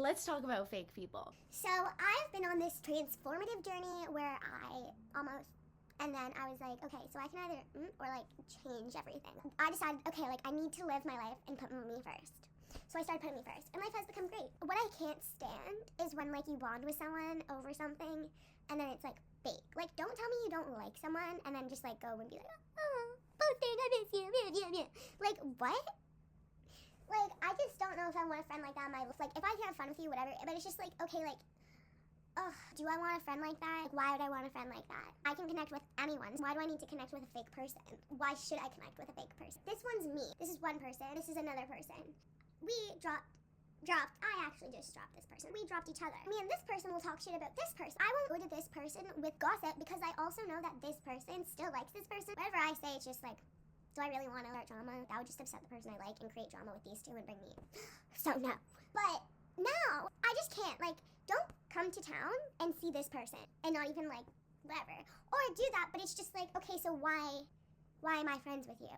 let's talk about fake people. So I've been on this transformative journey where and then I was like, okay, so I can either or like change everything. I decided, okay, like I need to live my life and put me first. So I started putting me first, and life has become great. What I can't stand is when like you bond with someone over something, and then it's like fake. Like, don't tell me you don't like someone, and then just like go and be like, oh, posting, I miss you, yeah. Like, what? Like, I just don't know if I want a friend like that in my life. Like, if I can have fun with you, whatever, but it's just like, okay, like, ugh, do I want a friend like that? Like, why would I want a friend like that? I can connect with anyone. Why do I need to connect with a fake person? Why should I connect with a fake person? This one's me. This is one person. This is another person. We dropped, I actually just dropped this person. We dropped each other. Me and this person will talk shit about this person. I won't go to this person with gossip because I also know that this person still likes this person. Whatever I say, it's just like, do I really want to start drama? That would just upset the person I like and create drama with these two and bring me in. So no. But now, I just can't, like, don't come to town and see this person and not even like, whatever. Or do that, but it's just like, okay, so why am I friends with you?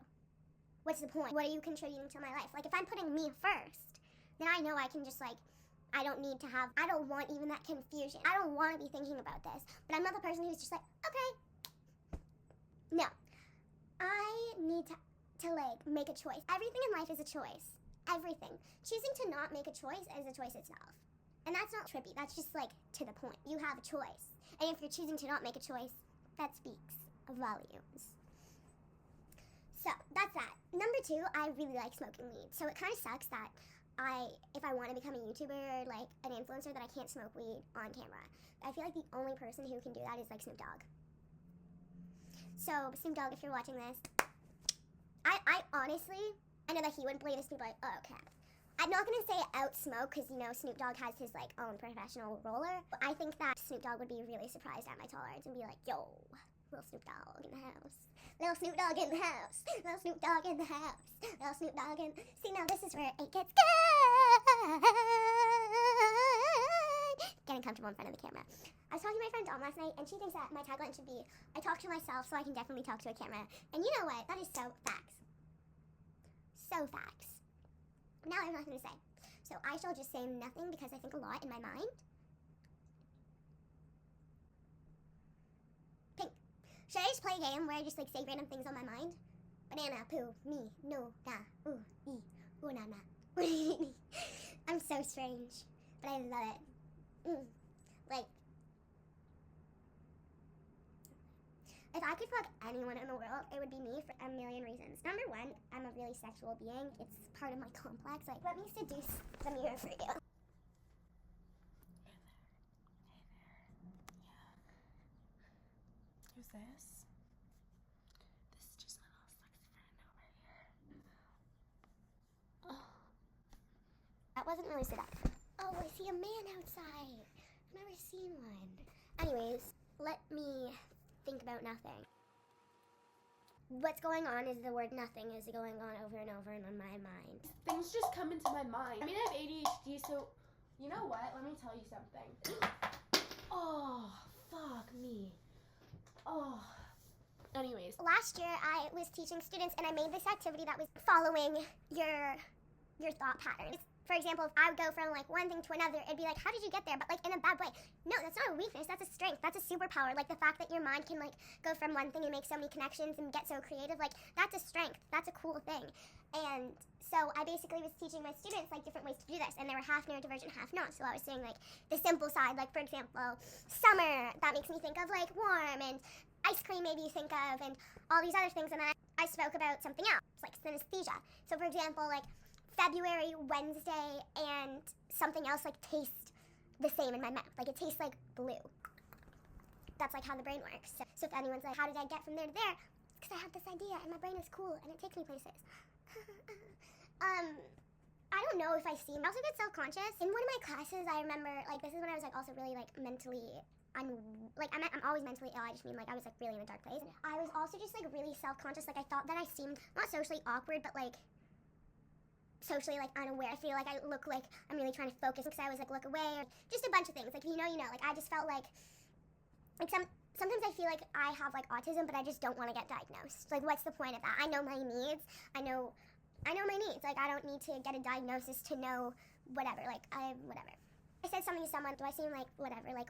What's the point? What are you contributing to my life? Like, if I'm putting me first, then I know I can just, like, I don't want even that confusion. I don't want to be thinking about this. But I'm not the person who's just like, okay. No. I need to like, make a choice. Everything in life is a choice. Everything. Choosing to not make a choice is a choice itself. And that's not trippy. That's just, like, to the point. You have a choice. And if you're choosing to not make a choice, that speaks volumes. So, that's that. Number 2, I really like smoking weed. So it kind of sucks that if I want to become a YouTuber or, like, an influencer, that I can't smoke weed on camera. I feel like the only person who can do that is, like, Snoop Dogg. So, Snoop Dogg, if you're watching this, I honestly, I know that he wouldn't believe this. People are like, oh, okay. I'm not going to say out smoke because, you know, Snoop Dogg has his, like, own professional roller. I think that Snoop Dogg would be really surprised at my tolerance and be like, yo, little Snoop Dogg in the house. Little Snoop Dogg in the house. Little Snoop Dogg in the house. Little Snoop Dogg in... See, now this is where it gets good. Getting comfortable in front of the camera. I was talking to my friend Dom last night, and she thinks that my tagline should be, I talk to myself so I can definitely talk to a camera. And you know what? That is so facts. So facts. Now I have nothing to say. So I shall just say nothing because I think a lot in my mind. Pink. Should I just play a game where I just like say random things on my mind? Banana, poo, me, no, da, ooh, ee, ooh, na, na. I'm so strange, but I love it. Like, if I could fuck anyone in the world, it would be me for a million reasons. Number 1, I'm a really sexual being. It's part of my complex. Like, let me seduce the mirror for you. Hey there. Yeah. Who's this? This is just my little sexy friend over here. Oh. That wasn't really seductive. Oh, I see a man outside. I've never seen one. Anyways, let me think about nothing. What's going on is the word nothing is going on over and over in my mind. Things just come into my mind. I mean, I have ADHD, so you know what? Let me tell you something. Oh, fuck me. Oh. Anyways. Last year, I was teaching students, and I made this activity that was following your thought patterns. For example, if I would go from like one thing to another, it'd be like, how did you get there? But like in a bad way. No, that's not a weakness. That's a strength. That's a superpower. Like the fact that your mind can like go from one thing and make so many connections and get so creative. Like that's a strength. That's a cool thing. And so I basically was teaching my students like different ways to do this. And they were half neurodivergent, half not. So I was saying like the simple side. Like for example, summer. That makes me think of like warm, and ice cream maybe you think of, and all these other things. And then I spoke about something else, like synesthesia. So for example, like February, Wednesday, and something else like taste the same in my mouth. Like it tastes like blue. That's like how the brain works. So if anyone's like, how did I get from there to there? It's because I have this idea and my brain is cool and it takes me places. I don't know if I also get self-conscious. In one of my classes, I remember, like, this is when I was like also really like mentally I'm always mentally ill. I just mean like I was like really in a dark place. I was also just like really self-conscious. Like I thought that I seemed not socially awkward, but like socially like unaware. I feel like I look like I'm really trying to focus because I always like look away, or just a bunch of things. Like you know, like I just felt like sometimes I feel like I have like autism, but I just don't want to get diagnosed. Like what's the point of that? I know my needs. I know my needs. Like I don't need to get a diagnosis to know whatever. Like whatever. I said something to someone, do I seem like whatever, like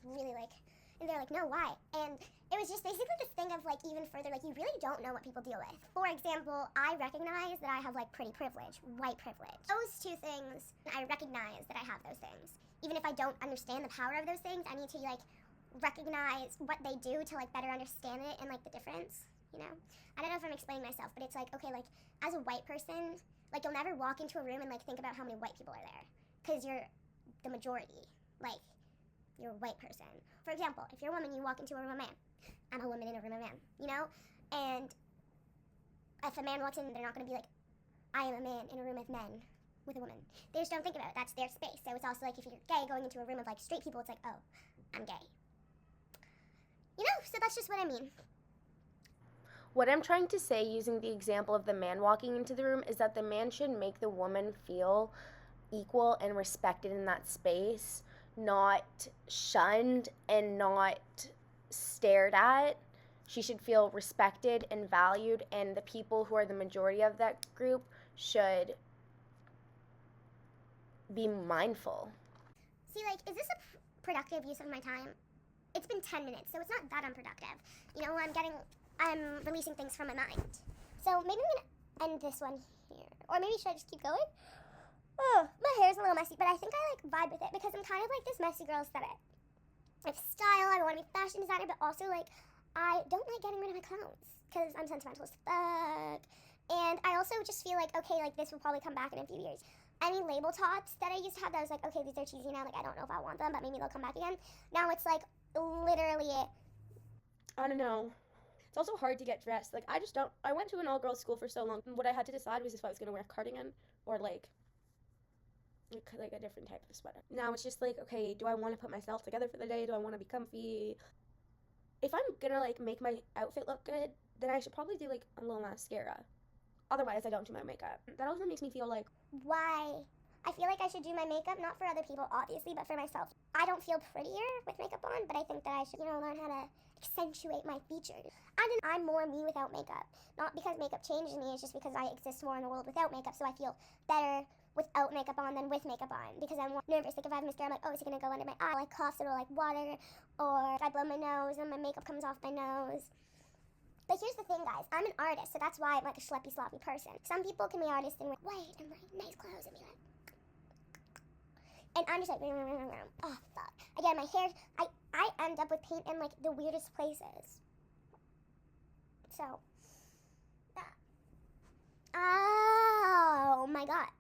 really like, and they're like, no, why? And it was just basically this thing of like even further, like you really don't know what people deal with. For example, I recognize that I have like pretty privilege, white privilege. Those two things, I recognize that I have those things. Even if I don't understand the power of those things, I need to like recognize what they do to like better understand it and like the difference, you know? I don't know if I'm explaining myself, but it's like, okay, like as a white person, like you'll never walk into a room and like think about how many white people are there because you're the majority, like you're a white person. For example, if you're a woman, you walk into a room of man. I'm a woman in a room of man, you know? And if a man walks in, they're not going to be like, I am a man in a room of men with a woman. They just don't think about it. That's their space. So it's also like if you're gay going into a room of like straight people, it's like, oh, I'm gay. You know, so that's just what I mean. What I'm trying to say using the example of the man walking into the room is that the man should make the woman feel equal and respected in that space, not shunned and not stared at. She should feel respected and valued, and the people who are the majority of that group should be mindful. See, like, is this a productive use of my time? It's been 10 minutes, so it's not that unproductive. You know, I'm releasing things from my mind. So maybe I'm gonna end this one here. Or maybe should I just keep going? Oh, my hair's a little messy, but I think I like vibe with it because I'm kind of like this messy girl aesthetic. I have style, I don't want to be a fashion designer, but also like I don't like getting rid of my clothes because I'm sentimental as fuck. And I also just feel like, okay, like this will probably come back in a few years. Any label tops that I used to have that I was like, okay, these are cheesy now, like I don't know if I want them, but maybe they'll come back again. Now it's like literally I don't know. It's also hard to get dressed. Like I went to an all-girls school for so long. What I had to decide was if I was going to wear a cardigan or like a different type of sweater. Now it's just like, okay, do I want to put myself together for the day? Do I want to be comfy? If I'm gonna like make my outfit look good, then I should probably do like a little mascara. Otherwise, I don't do my makeup. That also makes me feel like, why I feel like I should do my makeup, not for other people, obviously, but for myself. I don't feel prettier with makeup on, but I think that I should, you know, learn how to accentuate my features. I'm more me without makeup. Not because makeup changes me, it's just because I exist more in the world without makeup, so I feel better without makeup on than with makeup on, because I'm more nervous. Like if I have mascara, I'm like, oh, is it gonna go under my eye? Like coughs, it'll like water, or if I blow my nose and my makeup comes off my nose. But here's the thing, guys. I'm an artist, so that's why I'm like a schleppy, sloppy person. Some people can be artists and wear white and like nice clothes and be like, and I'm just like, oh fuck. Again, my hair, I end up with paint in like the weirdest places. So, oh my god.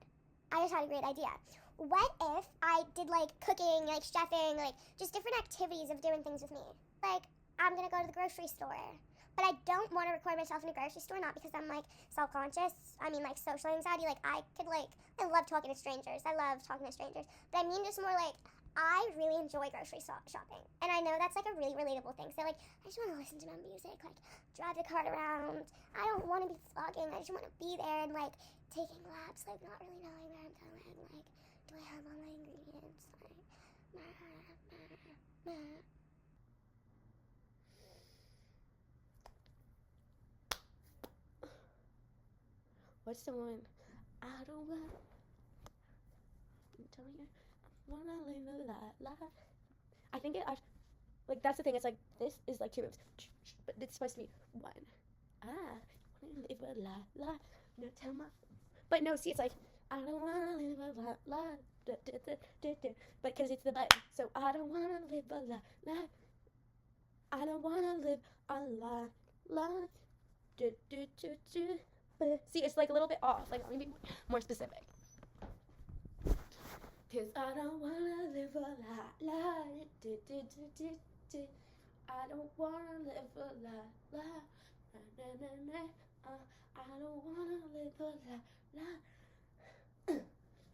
I just had a great idea. What if I did like cooking, like chefing, like just different activities of doing things with me? Like, I'm gonna go to the grocery store. But I don't want to record myself in a grocery store, not because I'm like self-conscious. I mean like social anxiety. Like I love talking to strangers. I love talking to strangers. But I mean just more like I really enjoy grocery shopping. And I know that's like a really relatable thing. So like I just want to listen to my music, like drive the cart around. I don't want to be vlogging. I just want to be there and like taking laps, like not really knowing where I'm going. Like, do I have all my ingredients? Like, what's the one? I don't want. I'm telling you, I wanna live a life. I think like that's the thing. It's like this is like two moves, but it's supposed to be one. I wanna live a life. No, tell my. But no, see, it's like I don't wanna live a life. But because it's the button, so I don't wanna live a life. I don't wanna live a life. See, it's like a little bit off. Like, let me be more specific. Cause I don't wanna live a life. I don't wanna live a life. I don't wanna live a life.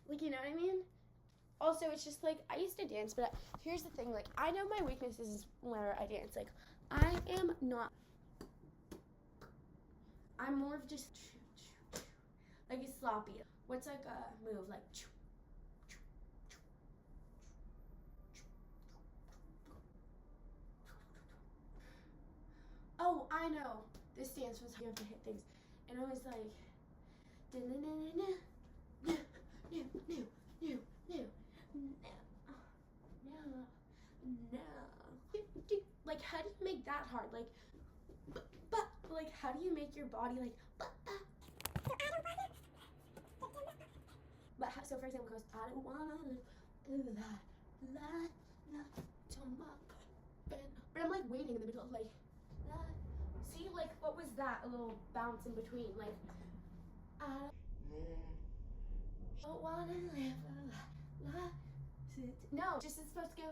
Like, you know what I mean? Also, it's just like, I used to dance, but here's the thing, like, I know my weaknesses is where I dance. Like, I'm more of just, like, it's sloppy. What's like a move, like, oh, I know. This dance was, you have to hit things. And it was like, that hard. Like, but like, how do you make your body like, but so for example, it goes, I don't wanna but I'm like waiting in the middle, like, see, like, what was that? A little bounce in between, like, I don't wanna live a life. No, just it's supposed to go.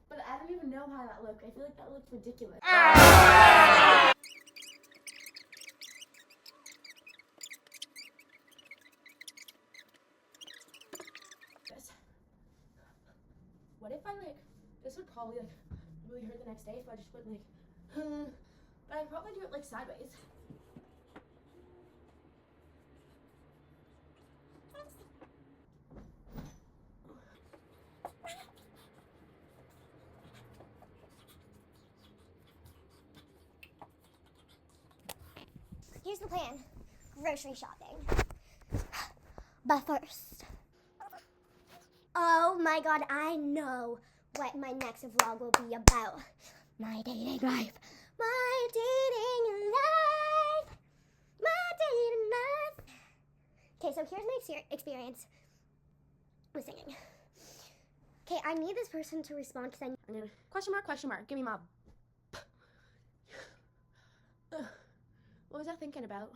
But I don't even know how that looked. I feel like that looked ridiculous. What if I like, this would probably like really hurt the next day if I just went like, but I'd probably do it like sideways. Here's the plan. Grocery shopping. But first, oh my god, I know what my next vlog will be about. My dating life. My dating life. My dating life. Okay, so here's my experience with singing. Okay, I need this person to respond because I'm gonna question mark, give me my. What was I thinking about?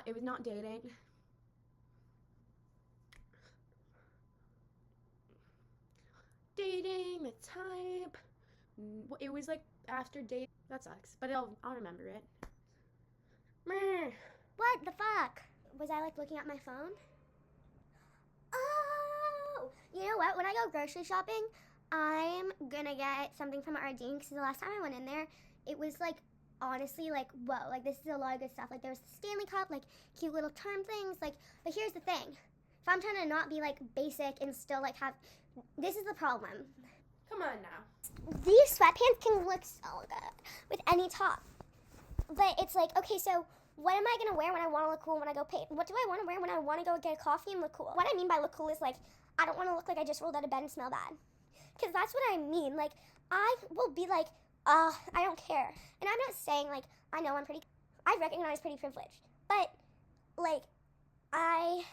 It was not dating. Dating, the type. It was like after date. That sucks, but I'll remember it. what the fuck? Was I like looking at my phone? Oh, you know what? When I go grocery shopping, I'm gonna get something from Ardeen because the last time I went in there, it was like honestly like whoa, like this is a lot of good stuff. Like there was the Stanley Cup, like cute little charm things. Like, but here's the thing: if I'm trying to not be like basic and still like have, this is the problem. Come on now. These sweatpants can look so good with any top, but it's like, okay, so what am I gonna wear when I want to look cool when I go paint? What do I want to wear when I want to go get a coffee and look cool? What I mean by look cool is like, I don't want to look like I just rolled out of bed and smell bad, because that's what I mean. Like, I will be like, I don't care. And I'm not saying like, I know I recognize pretty privileged, but like, I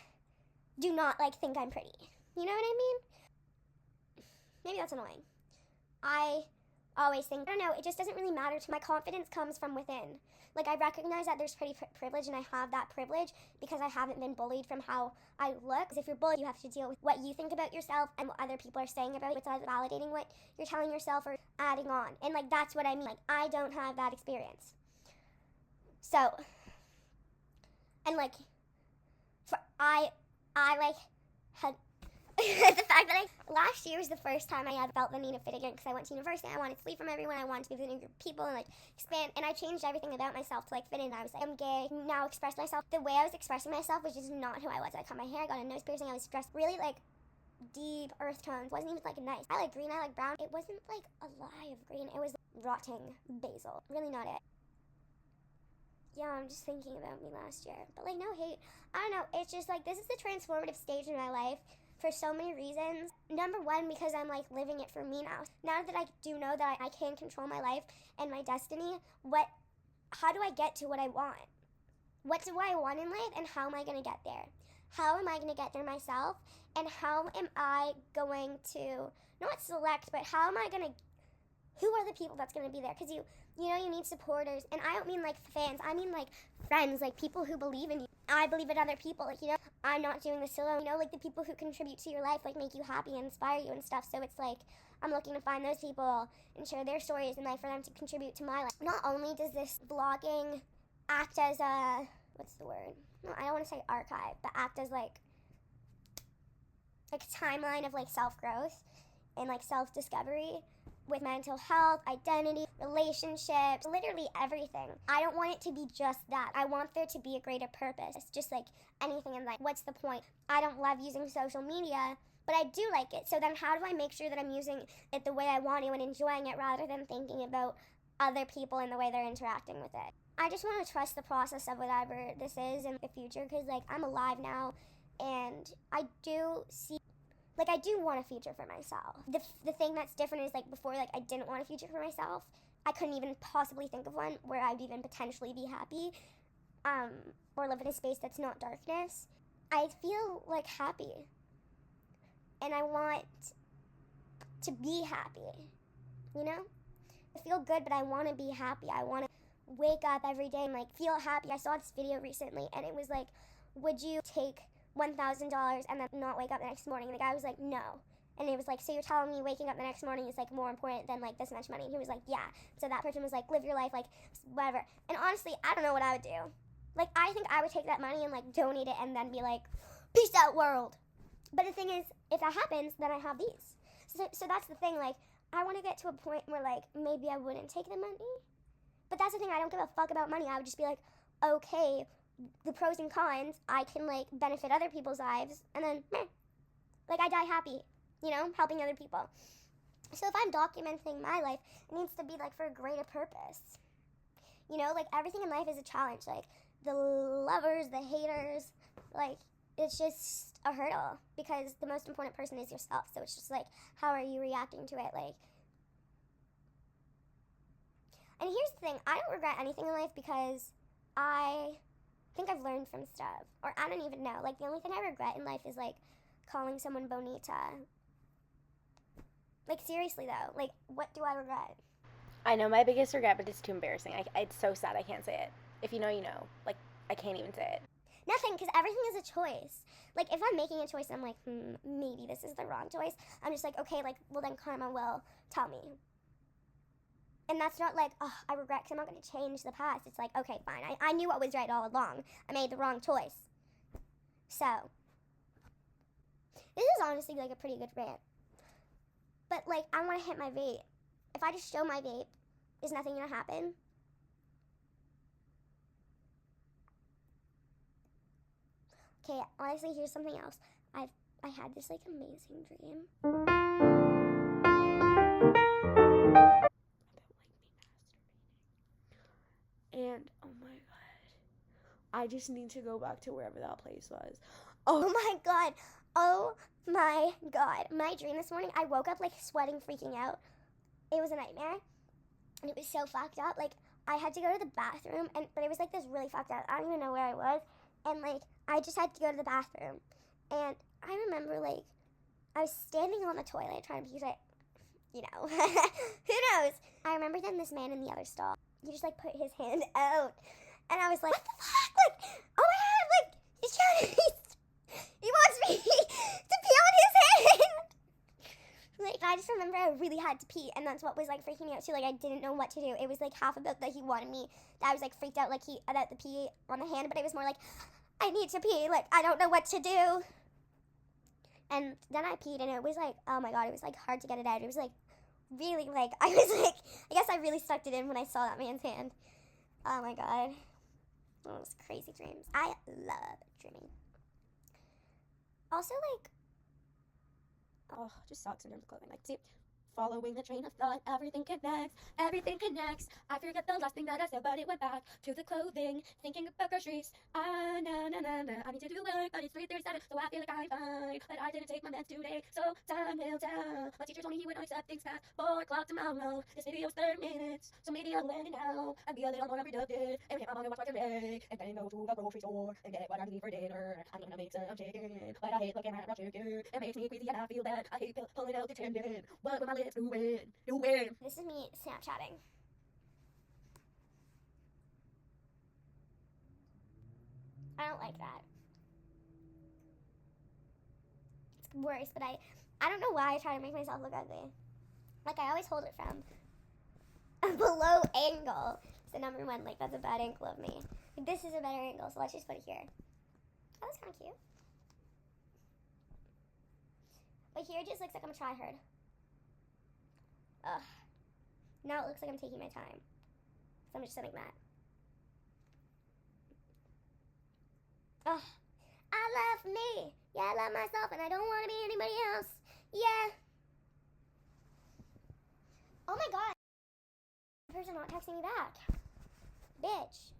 do not like think I'm pretty. You know what I mean? Maybe that's annoying. I always think, I don't know, it just doesn't really matter to me. My confidence comes from within. Like, I recognize that there's pretty privilege, and I have that privilege because I haven't been bullied from how I look. Because if you're bullied, you have to deal with what you think about yourself and what other people are saying about you. It's either validating what you're telling yourself or adding on. And, like, that's what I mean. Like, I don't have that experience. So, and, like, I like, had the fact that last year was the first time I had felt the need to fit again because I went to university. I wanted to leave from everyone. I wanted to be with a new group of people and like expand. And I changed everything about myself to like fit in. I was like, I'm gay. Now express myself. The way I was expressing myself was just not who I was. I cut my hair. I got a nose piercing. I was dressed really like deep earth tones. Wasn't even like nice. I like green. I like brown. It wasn't like a lie of green. It was rotting basil. Really not it. Yeah, I'm just thinking about me last year. But like no hate. I don't know. It's just like this is the transformative stage in my life. For so many reasons. Number one, because I'm like living it for me now. Now that I do know that I can control my life and my destiny, how do I get to what I want? What do I want in life and how am I going to get there? How am I going to get there myself? And how am I going to, not select, but how am I going to, who are the people that's going to be there? Because you know, you need supporters. And I don't mean like fans. I mean like friends, like people who believe in you. I believe in other people. Like, you know, I'm not doing this alone. You know, like the people who contribute to your life, like make you happy and inspire you and stuff. So it's like, I'm looking to find those people and share their stories and like for them to contribute to my life. Not only does this vlogging act as a, what's the word? No, I don't want to say archive, but act as like a timeline of like self-growth and like self-discovery with mental health, identity, relationships, literally everything. I don't want it to be just that. I want there to be a greater purpose. It's just like anything in life. What's the point? I don't love using social media, but I do like it. So then how do I make sure that I'm using it the way I want to and enjoying it rather than thinking about other people and the way they're interacting with it? I just want to trust the process of whatever this is in the future because like I'm alive now and I do see Like, I do want a future for myself. The thing that's different is, like, before, like, I didn't want a future for myself. I couldn't even possibly think of one where I'd even potentially be happy, or live in a space that's not darkness. I feel, like, happy. And I want to be happy, you know? I feel good, but I want to be happy. I want to wake up every day and, like, feel happy. I saw this video recently, and it was like, would you take $1,000 and then not wake up the next morning? And the guy was like, no. And it was like, so you're telling me waking up the next morning is, like, more important than, like, this much money? And he was like, yeah. So that person was like, live your life, like, whatever. And honestly, I don't know what I would do. Like, I think I would take that money and, like, donate it and then be like, peace out, world. But the thing is, if that happens, then I have these. So that's the thing, like, I want to get to a point where, like, maybe I wouldn't take the money. But that's the thing, I don't give a fuck about money. I would just be like, okay, the pros and cons, I can, like, benefit other people's lives, and then, meh. Like, I die happy, you know, helping other people. So if I'm documenting my life, it needs to be, like, for a greater purpose. You know, like, everything in life is a challenge. Like, the lovers, the haters, like, it's just a hurdle, because the most important person is yourself. So it's just like, how are you reacting to it? Like, and here's the thing, I don't regret anything in life because I think I've learned from stuff. Or I don't even know. Like, the only thing I regret in life is, like, calling someone bonita. Like, seriously though, like, what do I regret? I know my biggest regret, but it's too embarrassing. It's so sad I can't say it. If you know, you know. Like, I can't even say it. Nothing, because everything is a choice. Like, if I'm making a choice and I'm like, maybe this is the wrong choice, I'm just like, okay, like, well, then karma will tell me. And that's not like, oh, I regret because I'm not going to change the past. It's like, okay, fine. I knew what was right all along. I made the wrong choice. So, this is honestly, like, a pretty good rant. But, like, I want to hit my vape. If I just show my vape, is nothing going to happen? Okay, honestly, here's something else. I had this, like, amazing dream. And, oh my god, I just need to go back to wherever that place was. Oh my god. Oh my god. My dream this morning, I woke up, like, sweating, freaking out. It was a nightmare. And it was so fucked up. Like, I had to go to the bathroom, but it was, like, this really fucked up. I don't even know where I was. And, like, I just had to go to the bathroom. And I remember, like, I was standing on the toilet trying to pee, you know. Who knows? I remember then this man in the other stall, he just, like, put his hand out. And I was like, what the fuck? Like, oh my god, like, he's trying to, he wants me to pee on his hand. Like, I just remember I really had to pee, and that's what was, like, freaking me out, too. Like, I didn't know what to do. It was, like, half about that he wanted me, that I was, like, freaked out, like, about the pee on the hand, but it was more like, I need to pee, like, I don't know what to do. And then I peed, and it was, like, oh my god, it was, like, hard to get it out. It was, like, really, like, I was, like, I guess I really sucked it in when I saw that man's hand. Oh my god. Those crazy dreams. I love dreaming. Also, like, Oh, just sucks in terms of clothing. Like, see, following the train of thought, everything connects, everything connects. I forget the last thing that I said, but it went back to the clothing, thinking about groceries. I need to do work, but it's 3:37, so I feel like I'm fine. But I didn't take my meds today, so time will tell. My teacher told me he would accept things past 4 o'clock tomorrow. This video's 30 minutes, so maybe I'll end it now and be a little more productive. And hit my mom and watch my today, and then go to the grocery store and get what I need for dinner. I'm gonna make some chicken, but I hate looking at my chicken. It makes me queasy and I feel bad. I hate pulling out the tendon. What will my lips doing? this is me Snapchatting. I don't like that. It's worse, but I don't know why I try to make myself look ugly. Like, I always hold it from a below angle. So number one, like, that's a bad angle of me. Like, this is a better angle, so let's just put it here. Oh, that's kind of cute. But here it just looks like I'm a tryhard. Ugh. Now it looks like I'm taking my time. So I'm just like that. Ugh. I love me. Yeah, I love myself, and I don't want to be anybody else. Yeah. Oh my god. The person not texting me back. Bitch.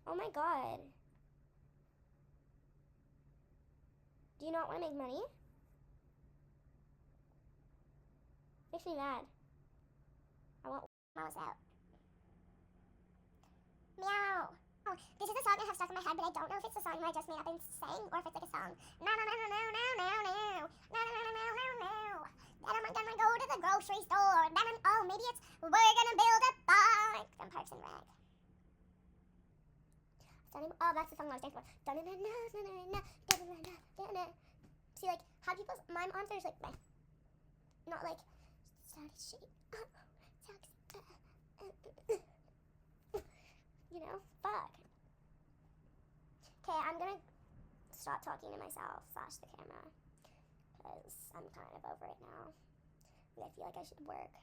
Oh my god. Do you not want to make money? Makes me mad. I want mouse out. Meow. Oh, this is a song I have stuck in my head, but I don't know if it's a song I just made up and sang, or if it's like a song. No, no, no, no, no, no, no, no, no, no, no, no, no, no. Then I'm gonna go to the grocery store. Then oh, maybe it's we're gonna build a bike from Parks and Rec. Oh, that's the song I was dancing for. See, like, how people, my answer is like, not like, started shitty. You know, fuck. Okay, I'm gonna stop talking to myself / the camera, because I'm kind of over it now. And I feel like I should work.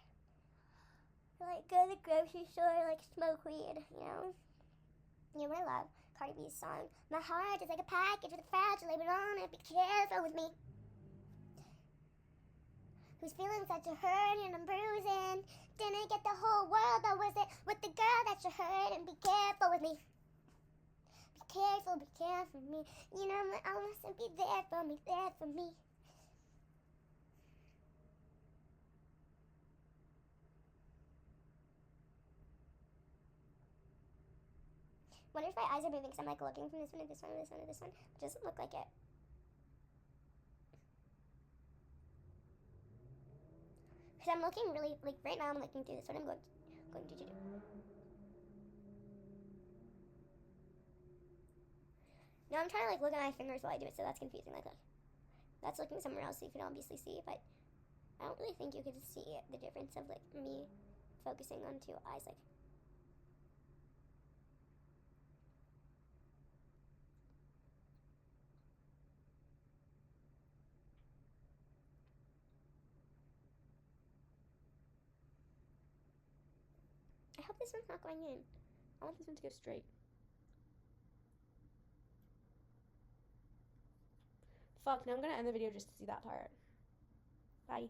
Like, go to the grocery store, like, smoke weed, you know? You know what I love? Cardi B's song, my heart is like a package with a fragile label on it, be careful with me. Whose feelings that you're hurting and bruising. Didn't get the whole world, but was it with the girl that you're hurting? Be careful with me. Be careful with me. You know, I want to be there for me, there for me. Wonder if my eyes are moving because I'm like looking from this one to this one to this one to this one. It doesn't look like it. Because I'm looking really, like right now I'm looking through this one. I'm going to do. Now I'm trying to like look at my fingers while I do it, so that's confusing. Like that's looking somewhere else, so you can obviously see, but I don't really think you could see the difference of like me focusing on two eyes. Like, I hope this one's not going in. I want this one to go straight. Fuck, now I'm gonna end the video just to see that part. Bye.